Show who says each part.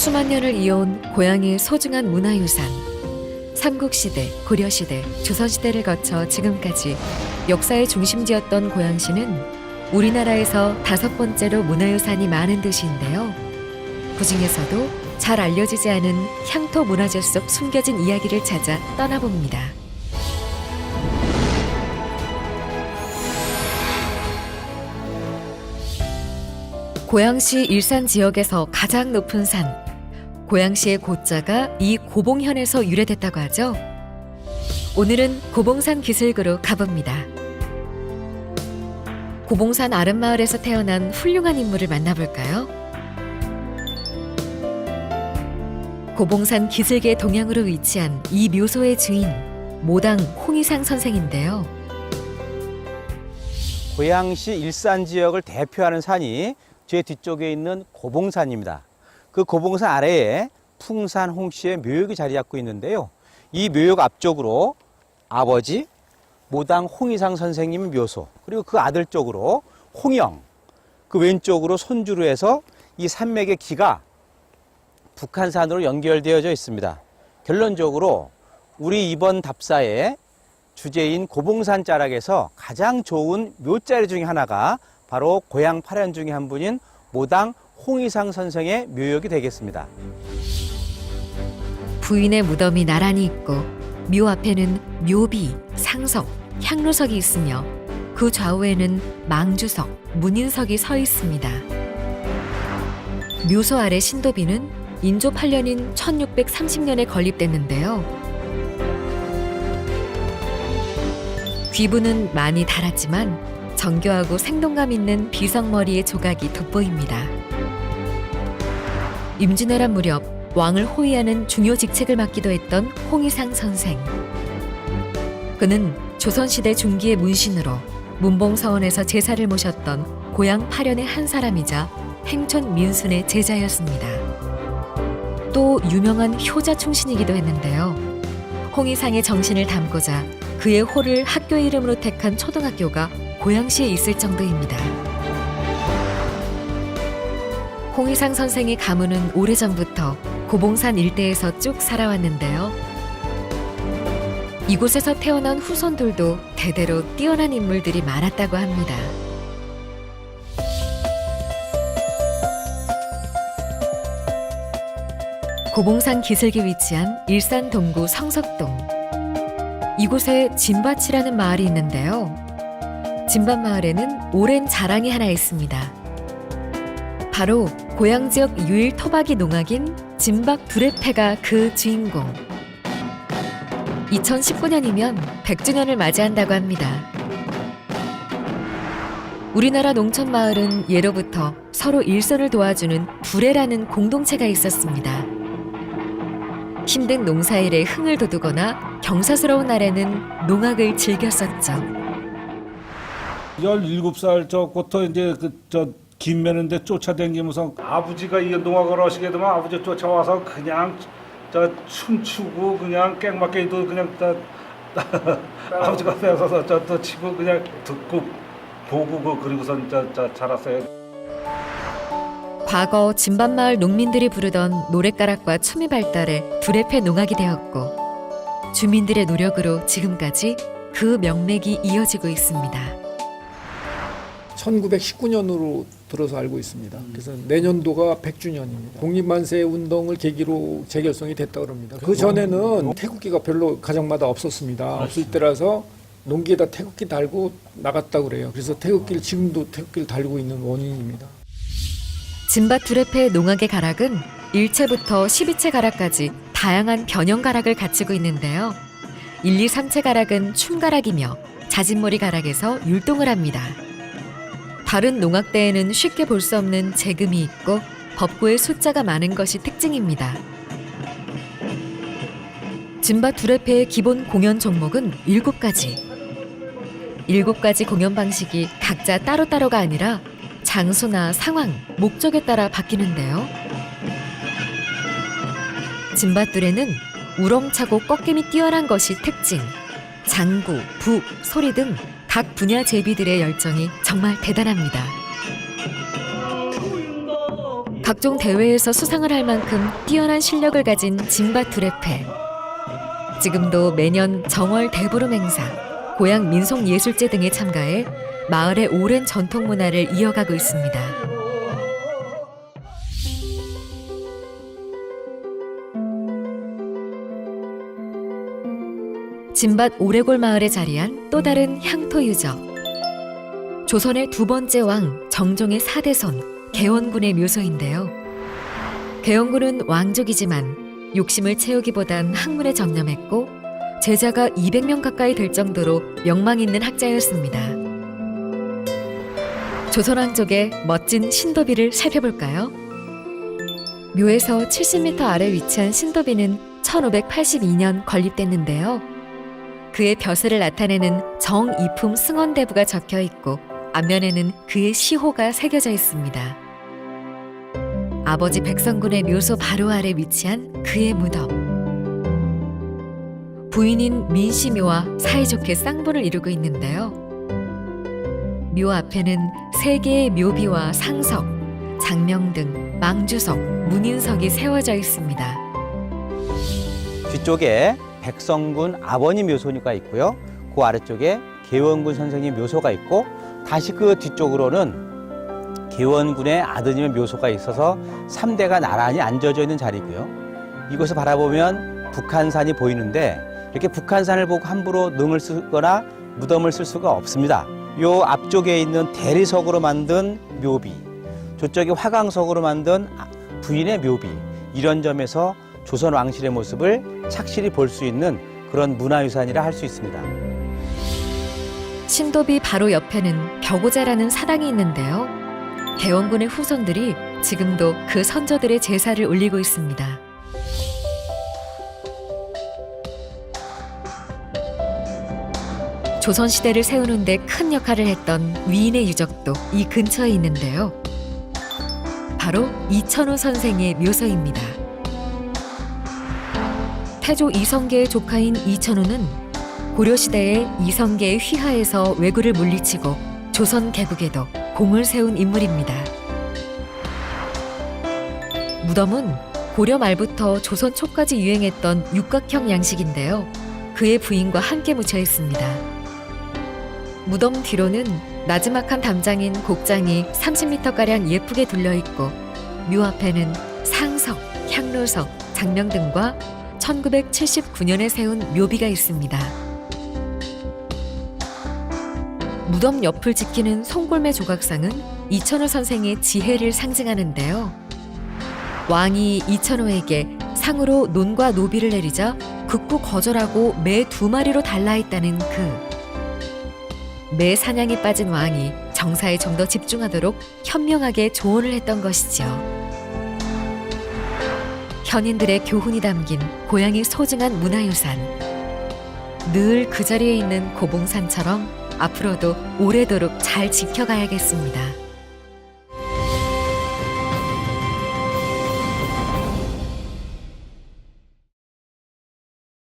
Speaker 1: 수만 년을 이어온 고향의 소중한 문화유산. 삼국시대, 고려시대, 조선시대를 거쳐 지금까지 역사의 중심지였던 고양시는 우리나라에서 5번째로 문화유산이 많은 도시인데요. 그중에서도 잘 알려지지 않은 향토 문화재 속 숨겨진 이야기를 찾아 떠나봅니다. 고양시 일산 지역에서 가장 높은 산, 고양시의 고자가 이 고봉현에서 유래됐다고 하죠. 오늘은 고봉산 기슭으로 가봅니다. 고봉산 아름마을에서 태어난 훌륭한 인물을 만나볼까요? 고봉산 기슭의 동양으로 위치한 이 묘소의 주인, 모당 홍희상 선생인데요.
Speaker 2: 고양시 일산 지역을 대표하는 산이 제 뒤쪽에 있는 고봉산입니다. 그 고봉산 아래에 풍산 홍씨의 묘역이 자리 잡고 있는데요. 이 묘역 앞쪽으로 아버지 모당 홍희상 선생님의 묘소, 그리고 그 아들 쪽으로 홍영, 그 왼쪽으로 손주로 해서 이 산맥의 기가 북한산으로 연결되어져 있습니다. 결론적으로 우리 이번 답사의 주제인 고봉산 자락에서 가장 좋은 묘자리 중에 하나가 바로 고향 8현 중에 한 분인 모당 홍희상 선생의 묘역이 되겠습니다.
Speaker 1: 부인의 무덤이 나란히 있고 묘 앞에는 묘비, 상석, 향로석이 있으며 그 좌우에는 망주석, 문인석이 서 있습니다. 묘소 아래 신도비는 인조 8년인 1630년에 건립됐는데요. 귀부는 많이 닳았지만 정교하고 생동감 있는 비석머리의 조각이 돋보입니다. 임진왜란 무렵 왕을 호위하는 중요 직책을 맡기도 했던 홍희상 선생. 그는 조선시대 중기의 문신으로 문봉서원에서 제사를 모셨던 고향 8현의 한 사람이자 행촌 민순의 제자였습니다. 또 유명한 효자 충신이기도 했는데요. 홍희상의 정신을 담고자 그의 호를 학교 이름으로 택한 초등학교가 고양시에 있을 정도입니다. 홍희상 선생의 가문은 오래전부터 고봉산 일대에서 쭉 살아왔는데요. 이곳에서 태어난 후손들도 대대로 뛰어난 인물들이 많았다고 합니다. 고봉산 기슭에 위치한 일산 동구 성석동. 이곳에 진밭이라는 마을이 있는데요. 진밭마을에는 오랜 자랑이 하나 있습니다. 바로 고양 지역 유일 토박이 농악인 진박 두레패가 그 주인공. 2019년이면 100주년을 맞이한다고 합니다. 우리나라 농촌 마을은 예로부터 서로 일손을 도와주는 두레라는 공동체가 있었습니다. 힘든 농사일에 흥을 돋우거나 경사스러운 날에는 농악을 즐겼었죠.
Speaker 3: 17살 저부터 이제 김 매는데 쫓아다니면서 아버지가 이 농악을 하시게 되면 아버지 쫓아와서 그냥 춤추고 그냥 깽맞게도 그냥 아버지가 빼서 또 치고 그냥 듣고 보고 그리고선 자랐어요.
Speaker 1: 과거 진밭마을 농민들이 부르던 노랫가락과 춤이 발달해 두레패 농악이 되었고 주민들의 노력으로 지금까지 그 명맥이 이어지고 있습니다.
Speaker 4: 1919년으로 들어서 알고 있습니다. 그래서 내년도가 100주년입니다. 독립만세 운동을 계기로 재결성이 됐다고 합니다. 그 전에는 태극기가 별로 가정마다 없었습니다. 없을 때라서 농기에다 태극기 달고 나갔다고 그래요. 그래서 지금도 태극기를 달고 있는 원인입니다.
Speaker 1: 진밭 두레패 농악의 가락은 1채부터 12채 가락까지 다양한 변형 가락을 갖추고 있는데요. 1, 2, 3채 가락은 춤가락이며 자진몰이 가락에서 율동을 합니다. 다른 농악대에는 쉽게 볼 수 없는 재금이 있고 법구의 숫자가 많은 것이 특징입니다. 진밭 두레패의 기본 공연 종목은 7가지. 7가지 공연 방식이 각자 따로따로가 아니라 장소나 상황, 목적에 따라 바뀌는데요. 진밭 두레는 우렁차고 꺾임이 뛰어난 것이 특징. 장구, 부, 소리 등 각 분야 제비들의 열정이 정말 대단합니다. 각종 대회에서 수상을 할 만큼 뛰어난 실력을 가진 진밭 두레패. 지금도 매년 정월 대보름 행사, 고향 민속예술제 등에 참가해 마을의 오랜 전통 문화를 이어가고 있습니다. 진밭 오레골 마을에 자리한 또 다른 향토 유적. 조선의 두 번째 왕 정종의 4대손 개원군의 묘소인데요. 개원군은 왕족이지만 욕심을 채우기보단 학문에 전념했고 제자가 200명 가까이 될 정도로 명망 있는 학자였습니다. 조선 왕족의 멋진 신도비를 살펴볼까요? 묘에서 70m 아래 위치한 신도비는 1582년 건립됐는데요. 그의 벼슬을 나타내는 정이품 승원대부가 적혀 있고 앞면에는 그의 시호가 새겨져 있습니다. 아버지 백성군의 묘소 바로 아래 위치한 그의 무덤. 부인인 민씨묘와 사이좋게 쌍분을 이루고 있는데요. 묘 앞에는 3개의 묘비와 상석, 장명등, 망주석, 문인석이 세워져 있습니다.
Speaker 2: 뒤쪽에 백성군 아버님 묘소가 있고요. 그 아래쪽에 개원군 선생님 묘소가 있고 다시 그 뒤쪽으로는 개원군의 아드님의 묘소가 있어서 3대가 나란히 앉아져 있는 자리고요. 이곳을 바라보면 북한산이 보이는데 이렇게 북한산을 보고 함부로 능을 쓰거나 무덤을 쓸 수가 없습니다. 요 앞쪽에 있는 대리석으로 만든 묘비, 저쪽에 화강석으로 만든 부인의 묘비, 이런 점에서 조선 왕실의 모습을 착실히 볼 수 있는 그런 문화유산이라 할 수 있습니다.
Speaker 1: 신도비 바로 옆에는 벽오자라는 사당이 있는데요. 개원군의 후손들이 지금도 그 선조들의 제사를 올리고 있습니다. 조선시대를 세우는 데 큰 역할을 했던 위인의 유적도 이 근처에 있는데요. 바로 이천호 선생의 묘소입니다. 태조 이성계의 조카인 이천호는 고려시대에 이성계의 휘하에서 왜구를 물리치고 조선 개국에도 공을 세운 인물입니다. 무덤은 고려 말부터 조선 초까지 유행했던 육각형 양식인데요. 그의 부인과 함께 묻혀 있습니다. 무덤 뒤로는 나지막한 담장인 곡장이 30m가량 예쁘게 둘러있고 묘 앞에는 상석, 향로석, 장명 등과 1979년에 세운 묘비가 있습니다. 무덤 옆을 지키는 송골매 조각상은 이천호 선생의 지혜를 상징하는데요. 왕이 이천호에게 상으로 논과 노비를 내리자 극구 거절하고 매 2마리로 달라했다는 매 사냥에 빠진 왕이 정사에 좀 더 집중하도록 현명하게 조언을 했던 것이죠. 현인들의 교훈이 담긴 고향의 소중한 문화유산. 늘 그 자리에 있는 고봉산처럼 앞으로도 오래도록 잘 지켜가야겠습니다.